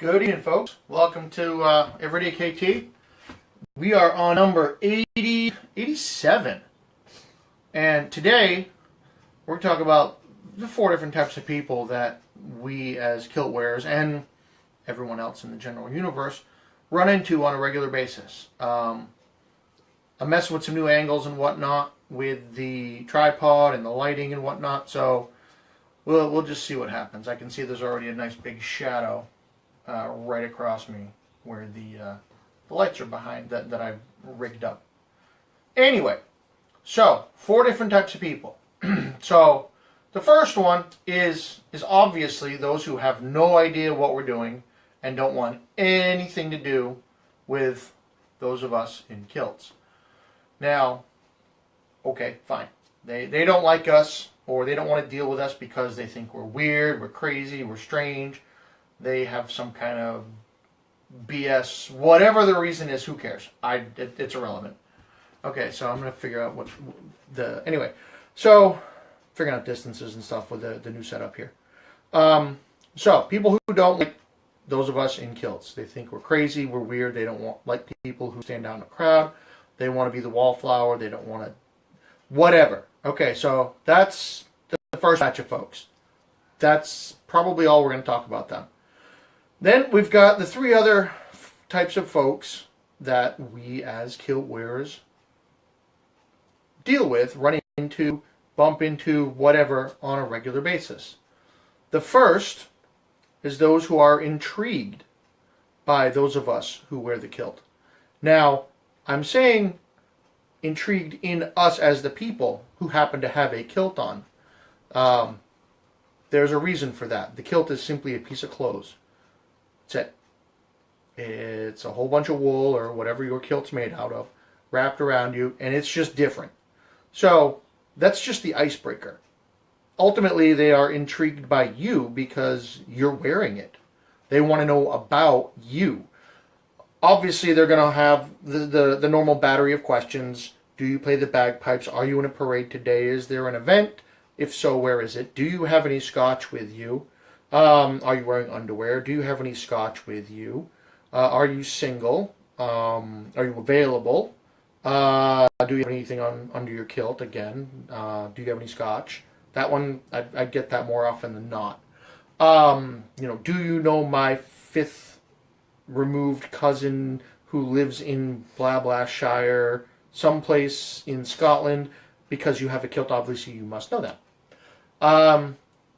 Good evening, folks. Welcome to Everyday KT. We are on number 87. And today, we're going to talk about the 4 different types of people that we as kilt wearers and everyone else in the general universe run into on a regular basis. I'm messing with some new angles and whatnot with the tripod and the lighting and whatnot, so we'll just see what happens. I can see there's already a nice big shadow right across me where the lights are behind that I've rigged up. Anyway, so 4 different types of people. So the first one is obviously those who have no idea what we're doing and don't want anything to do with those of us in kilts. Now, okay, fine. They don't like us, or they don't want to deal with us because they think we're weird, we're crazy, we're strange. They have some kind of BS, whatever the reason is, who cares? It's irrelevant. Okay, so I'm going to figure out what anyway, so figuring out distances and stuff with the new setup here. So people who don't like those of us in kilts, they think we're crazy, we're weird, they don't like people who stand out in a crowd, they want to be the wallflower, they don't want to, whatever. Okay, so that's the first batch of folks. That's probably all we're going to talk about them. Then we've got the 3 other types of folks that we as kilt wearers deal with, run into, bump into, whatever, on a regular basis. The first is those who are intrigued by those of us who wear the kilt. Now, I'm saying intrigued in us as the people who happen to have a kilt on. There's a reason for that. The kilt is simply a piece of clothes. That's it. It's a whole bunch of wool or whatever your kilt's made out of wrapped around you, and it's just different. So that's just the icebreaker. Ultimately, they are intrigued by you because you're wearing it. They want to know about you. Obviously, they're going to have the normal battery of questions. Do you play the bagpipes? Are you in a parade today? Is there an event? If so, where is it? Do you have any scotch with you? Are you wearing underwear? Do you have any scotch with you? Are you single? Are you available? Do you have anything under your kilt? Again, do you have any scotch? That one, I get that more often than not. Do you know my 5th removed cousin who lives in blah blah shire, someplace in Scotland? Because you have a kilt, obviously you must know that.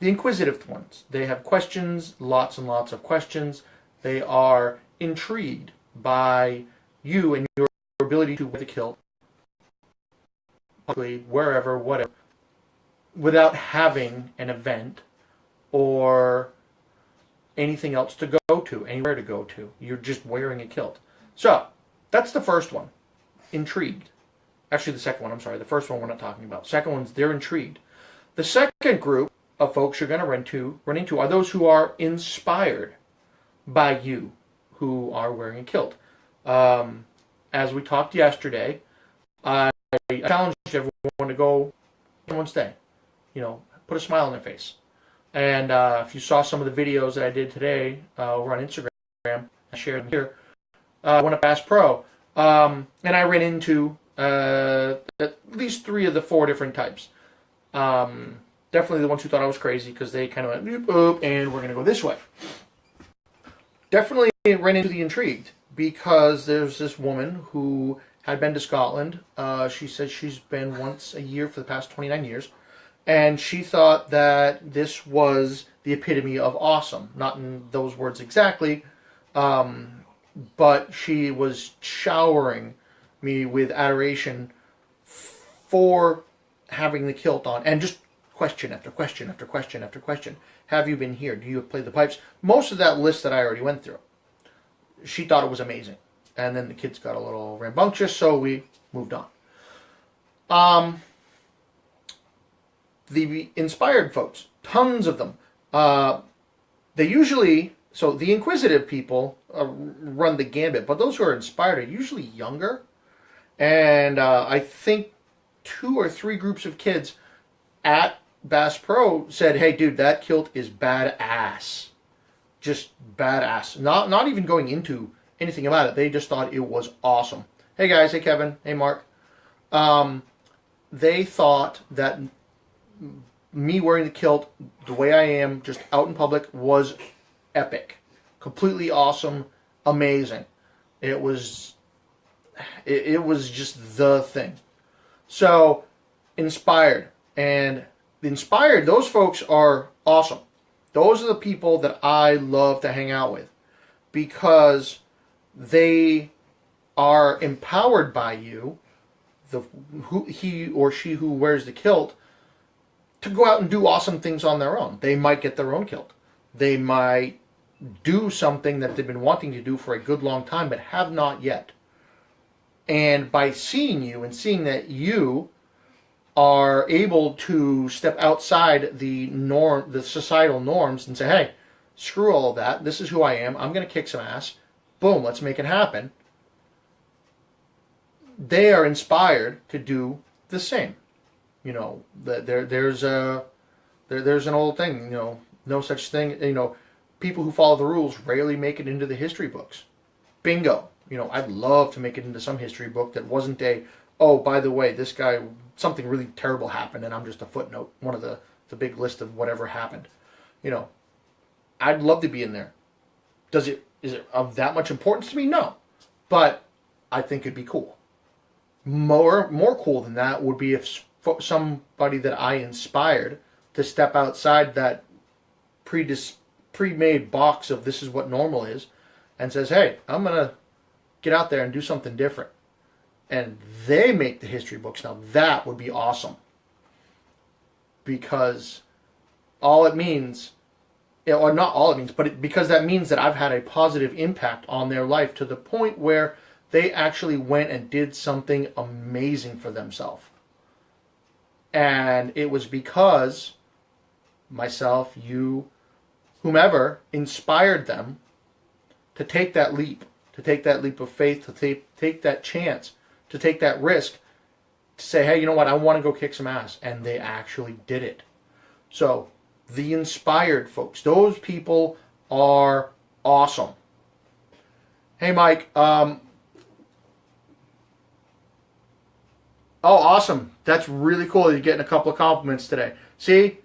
The inquisitive ones, they have questions, lots and lots of questions. They are intrigued by you and your ability to wear the kilt, wherever, whatever, without having an event or anything else to go to, anywhere to go to. You're just wearing a kilt. So, that's the first one, intrigued. Actually, the second one, I'm sorry. The first one we're not talking about. Second one's they're intrigued. The second group of folks you're going to run into are those who are inspired by you who are wearing a kilt. As we talked yesterday, I challenged everyone to go one day. Put a smile on their face. And if you saw some of the videos that I did today over on Instagram, I shared them here. I went up Bass Pro, and I ran into at least 3 of the 4 different types. Definitely the ones who thought I was crazy because they kind of went, boop, boop, and we're going to go this way. Definitely ran into the intrigued because there's this woman who had been to Scotland. She said she's been once a year for the past 29 years. And she thought that this was the epitome of awesome. Not in those words exactly, but she was showering me with adoration for having the kilt on, and just question after question after question after question. Have you been here? Do you play the pipes? Most of that list that I already went through. She thought it was amazing. And then the kids got a little rambunctious, so we moved on. The inspired folks, tons of them. They usually, so the inquisitive people run the gambit, but those who are inspired are usually younger. And I think 2 or 3 groups of kids at Bass Pro said, hey, dude, that kilt is badass. just badass. Not even going into anything about it. They just thought it was awesome. Hey guys, hey Kevin, hey Mark. They thought that me wearing the kilt the way I am, just out in public, was epic, completely awesome, amazing. It was just the thing. So inspired, and inspired, those folks are awesome. Those are the people that I love to hang out with because they are empowered by you, he or she who wears the kilt, to go out and do awesome things on their own. They might get their own kilt. They might do something that they've been wanting to do for a good long time but have not yet. And by seeing you and seeing that you are able to step outside the societal norms and say, hey, screw all of that. This is who I am. I'm going to kick some ass. Boom, let's make it happen. They are inspired to do the same. You know, there's an old thing, you know, no such thing, you know, people who follow the rules rarely make it into the history books. Bingo. You know, I'd love to make it into some history book that wasn't oh, by the way, this guy, something really terrible happened and I'm just a footnote, one of the big list of whatever happened. You know, I'd love to be in there. Is it of that much importance to me? No. But I think it'd be cool. More cool than that would be if somebody that I inspired to step outside that pre-made box of this is what normal is and says, hey, I'm going to get out there and do something different. And they make the history books. Now that would be awesome. Because all it means, or not all it means, but because that means that I've had a positive impact on their life to the point where they actually went and did something amazing for themselves. And it was because myself, you, whomever, inspired them to take that leap of faith, to take that chance, to take that risk, to say, hey, you know what, I want to go kick some ass. And they actually did it. So, the inspired folks, those people are awesome. Hey, Mike, oh, awesome. That's really cool. You're getting a couple of compliments today. See,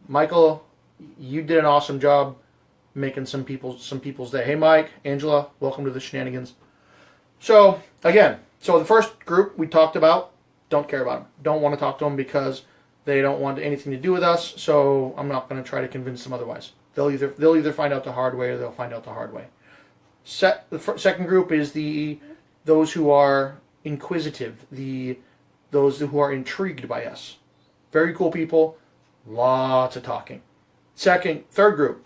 Michael, you did an awesome job making some people's day. Hey, Mike, Angela, welcome to the shenanigans. So, again, the first group we talked about, don't care about them. Don't want to talk to them because they don't want anything to do with us, so I'm not going to try to convince them otherwise. They'll either find out the hard way or they'll find out the hard way. The second group is those who are inquisitive, those who are intrigued by us. Very cool people, lots of talking. Third group,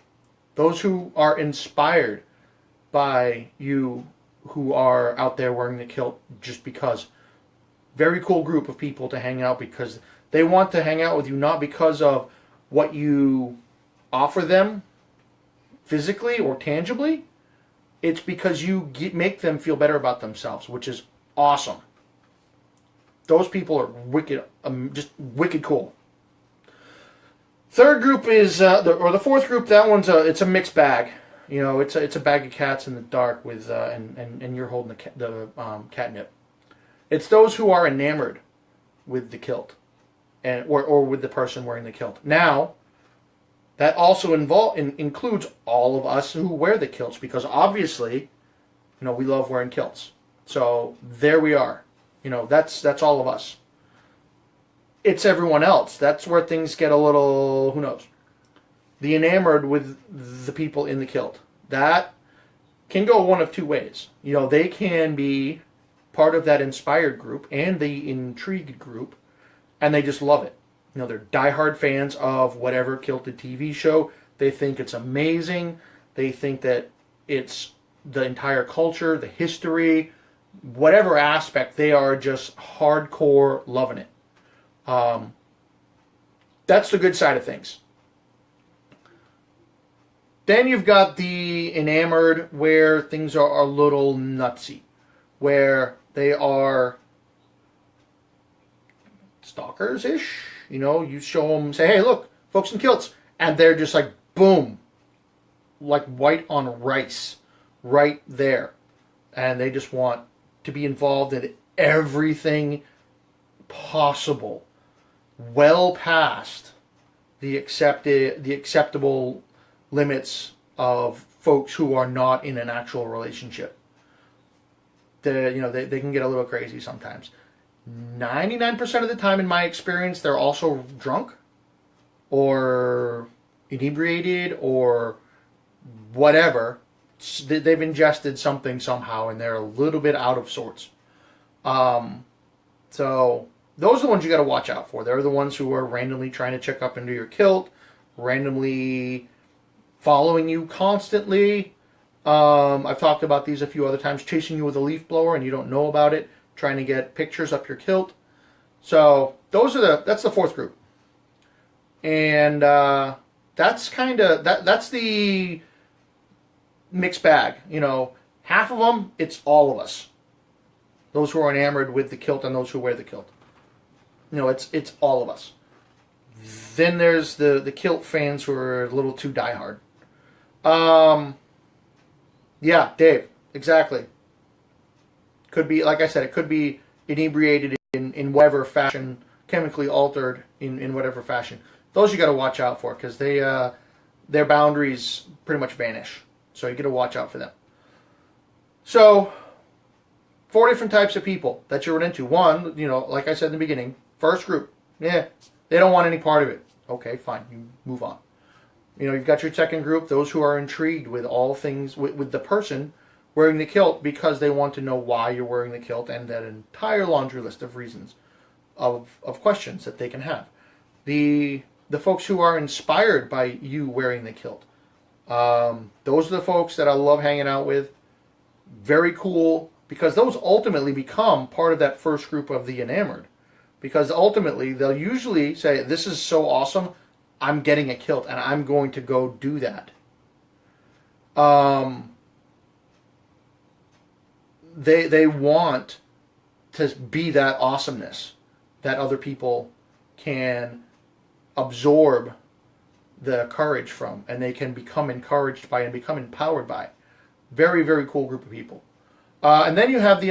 those who are inspired by you who are out there wearing the kilt just because. Very cool group of people to hang out because they want to hang out with you not because of what you offer them physically or tangibly. It's because you make them feel better about themselves, which is awesome. Those people are wicked, just wicked cool. Third group is, the fourth group. That one's it's a mixed bag. You know, it's a bag of cats in the dark with, and you're holding the catnip. It's those who are enamored with the kilt, or with the person wearing the kilt. Now, that also includes all of us who wear the kilts because obviously, you know, we love wearing kilts. So there we are. You know, that's all of us. It's everyone else. That's where things get a little, who knows. The enamored with the people in the kilt. That can go one of two ways. You know, they can be part of that inspired group and the intrigued group, and they just love it. You know, they're diehard fans of whatever kilted TV show. They think it's amazing. They think that it's the entire culture, the history, whatever aspect, they are just hardcore loving it. That's the good side of things. Then you've got the enamored where things are a little nutsy, where they are stalkers-ish. You know, you show them, say, hey, look, folks in kilts. And they're just like, boom, like white on rice right there. And they just want to be involved in everything possible, well past the acceptable limits of folks who are not in an actual relationship. They can get a little crazy sometimes. 99% of the time, in my experience, they're also drunk or inebriated or whatever. They've ingested something somehow and they're a little bit out of sorts. So those are the ones you got to watch out for. They're the ones who are randomly trying to check up into your kilt, randomly following you constantly. I've talked about these a few other times, chasing you with a leaf blower and you don't know about it, trying to get pictures up your kilt. So that's the fourth group. And that's the mixed bag. Half of them, it's all of us. Those who are enamored with the kilt and those who wear the kilt. It's all of us. Then there's the kilt fans who are a little too diehard. Yeah, Dave, exactly. Could be, like I said, it could be inebriated in whatever fashion, chemically altered in whatever fashion. Those you got to watch out for because their boundaries pretty much vanish. So you got to watch out for them. So, 4 different types of people that you run into. One, like I said in the beginning, first group, they don't want any part of it. Okay, fine, you move on. You've got your second group, those who are intrigued with all things, with the person wearing the kilt because they want to know why you're wearing the kilt and that entire laundry list of reasons, of questions that they can have. The folks who are inspired by you wearing the kilt. Those are the folks that I love hanging out with. Very cool, because those ultimately become part of that first group of the enamored. Because ultimately, they'll usually say, this is so awesome, I'm getting a kilt, and I'm going to go do that. They want to be that awesomeness that other people can absorb the courage from, and they can become encouraged by and become empowered by. Very, very cool group of people. And then you have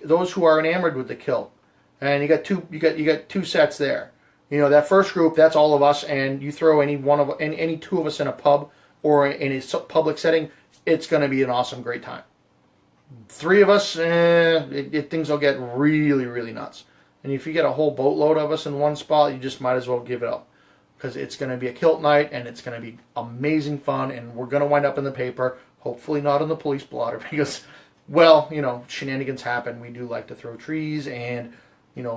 those who are enamored with the kilt, and you got two sets there. That first group, that's all of us, and you throw any two of us in a pub or in a public setting, it's going to be an awesome, great time. 3 of us, things will get really, really nuts. And if you get a whole boatload of us in one spot, you just might as well give it up. Because it's going to be a kilt night, and it's going to be amazing fun, and we're going to wind up in the paper, hopefully not in the police blotter, because, well, shenanigans happen. We do like to throw trees, and,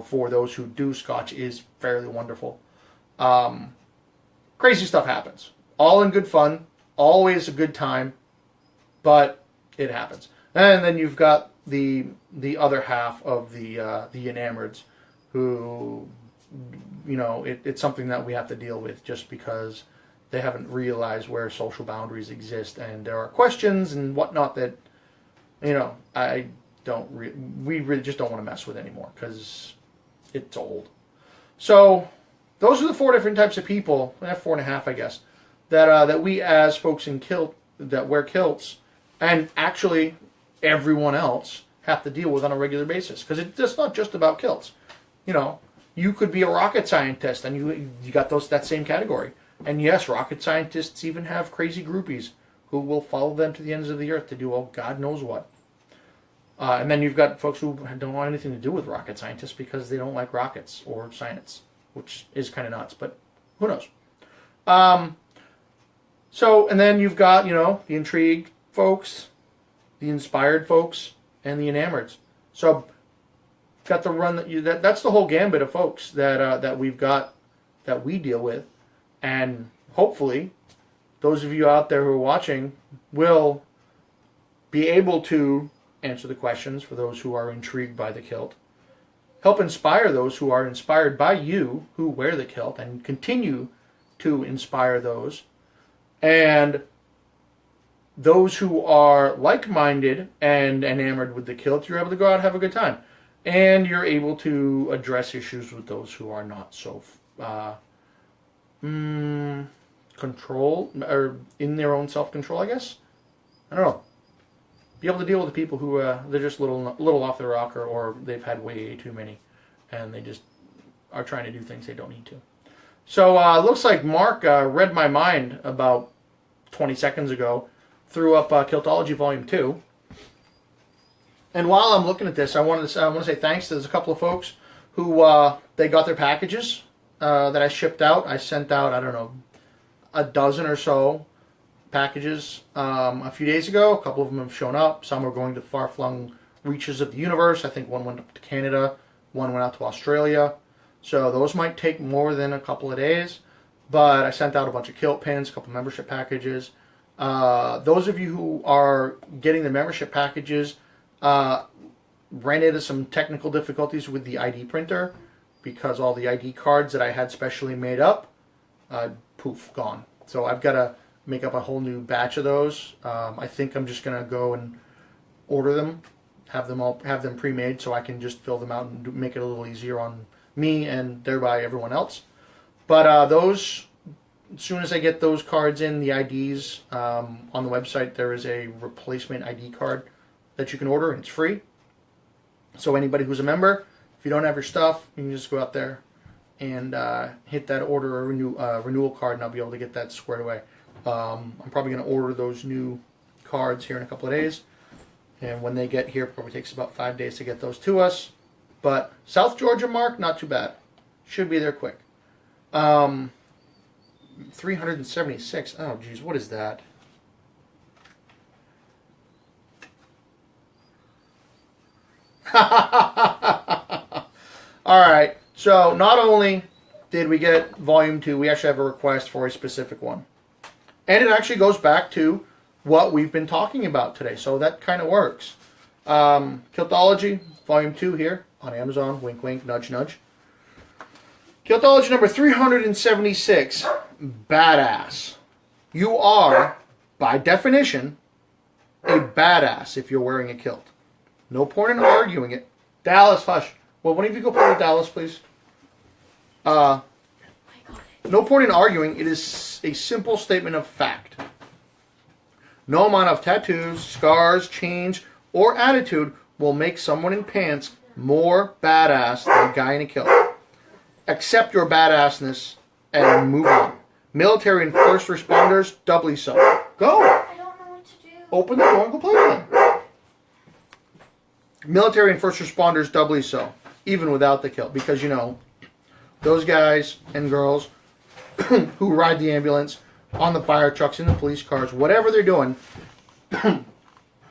for those who do, Scotch is fairly wonderful. Crazy stuff happens. All in good fun, always a good time, but it happens. And then you've got the other half of the enamoreds who, it's something that we have to deal with just because they haven't realized where social boundaries exist, and there are questions and whatnot that, we really just don't want to mess with anymore because it's old. So those are the 4 different types of people, 4.5, I guess, that we as folks in kilt that wear kilts, and actually everyone else have to deal with on a regular basis, because it's not just about kilts. You could be a rocket scientist, and you got that same category. And yes, rocket scientists even have crazy groupies who will follow them to the ends of the earth to do God knows what. And then you've got folks who don't want anything to do with rocket scientists because they don't like rockets or science, which is kind of nuts, but who knows? And then you've got, the intrigued folks, the inspired folks, and the enamoreds. So got the run that's the whole gambit of folks that we've got, that we deal with, and hopefully those of you out there who are watching will be able to answer the questions for those who are intrigued by the kilt, help inspire those who are inspired by you who wear the kilt, and continue to inspire those, and those who are like-minded and enamored with the kilt. You're able to go out and have a good time, and you're able to address issues with those who are not so control, or in their own self-control, I guess. I don't know. Be able to deal with the people who they're just a little off their rocker, or they've had way too many, and they just are trying to do things they don't need to. So looks like Mark read my mind about 20 seconds ago. Threw up Kiltology Volume 2. And while I'm looking at this, I want to say thanks to there's a couple of folks who they got their packages that I shipped out. I sent out, I don't know, a dozen or so packages a few days ago. A couple of them have shown up. Some are going to far-flung reaches of the universe. I think one went up to Canada. One went out to Australia. So those might take more than a couple of days. But I sent out a bunch of kilt pins, a couple membership packages. Those of you who are getting the membership packages ran into some technical difficulties with the ID printer because all the ID cards that I had specially made up, poof, gone. So I've got to make up a whole new batch of those. I think I'm just going to go and order them, have them pre-made so I can just fill them out and make it a little easier on me and thereby everyone else. But those, as soon as I get those cards in, the IDs, on the website there is a replacement ID card that you can order, and it's free. So anybody who's a member, if you don't have your stuff, you can just go out there and hit that order or renewal card, and I'll be able to get that squared away. I'm probably going to order those new cards here in a couple of days, and when they get here, it probably takes about 5 days to get those to us. But South Georgia, Mark, not too bad. Should be there quick. 376. Oh, geez, what is that? Alright, so not only did we get Volume 2, we actually have a request for a specific one. And it actually goes back to what we've been talking about today, so that kind of works. Kiltology, Volume 2 here on Amazon, wink wink, nudge nudge. Kiltology number 376, badass. You are, by definition, a badass if you're wearing a kilt. No point in arguing it. Dallas, hush. Well, one of you go play with Dallas, please. No point in arguing. It is a simple statement of fact. No amount of tattoos, scars, chains, or attitude will make someone in pants more badass than a guy in a kilt. Accept your badassness and move on. Military and first responders, doubly so. Go. I don't know what to do. Open the door and go play with them. Military and first responders, doubly so. Even without the kilt. Because, you know, those guys and girls who ride the ambulance, on the fire trucks, in the police cars, whatever they're doing, to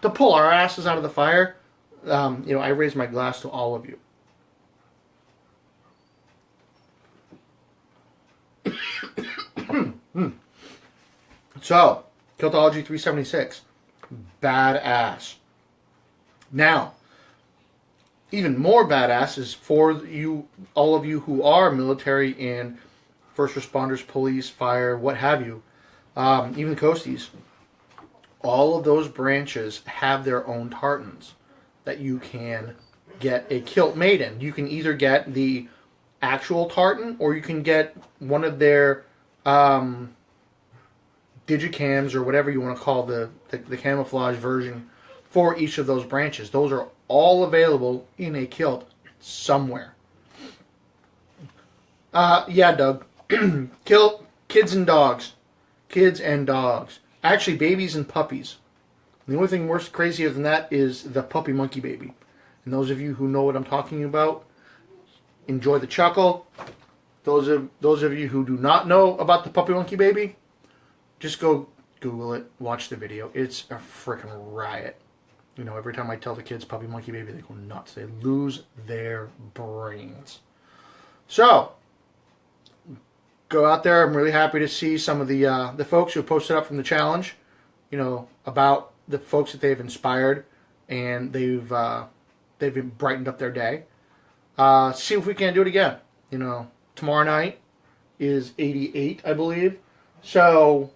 pull our asses out of the fire, you know, I raise my glass to all of you. So, Kiltology 376, badass. Now, even more badass is for you, all of you who are military and first responders, police, fire, what have you, even the coasties. All of those branches have their own tartans that you can get a kilt made in. You can either get the actual tartan, or you can get one of their digicams, or whatever you want to call the camouflage version for each of those branches. Those are all available in a kilt somewhere. Yeah, Doug. Kilt, kids and dogs. Kids and dogs. Actually, babies and puppies. And the only thing worse, crazier than that is the puppy monkey baby. And those of you who know what I'm talking about, enjoy the chuckle. Those of you who do not know about the puppy monkey baby, just go Google it, watch the video. It's a freaking riot. You know, every time I tell the kids puppy monkey baby, they go nuts. They lose their brains. So, go out there. I'm really happy to see some of the folks who posted up from the challenge, you know, about the folks that they've inspired, and they've brightened up their day. See if we can do it again. You know, tomorrow night is 88, I believe. So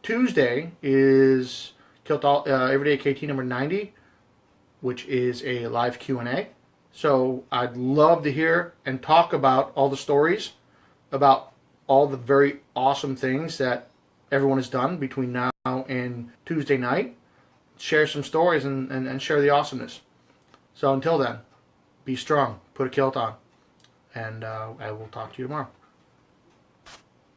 Tuesday is Everyday KT number 90, which is a live Q&A. So I'd love to hear and talk about all the stories about all the very awesome things that everyone has done between now and Tuesday night. Share some stories and share the awesomeness. So until then, be strong, put a kilt on, and I will talk to you tomorrow.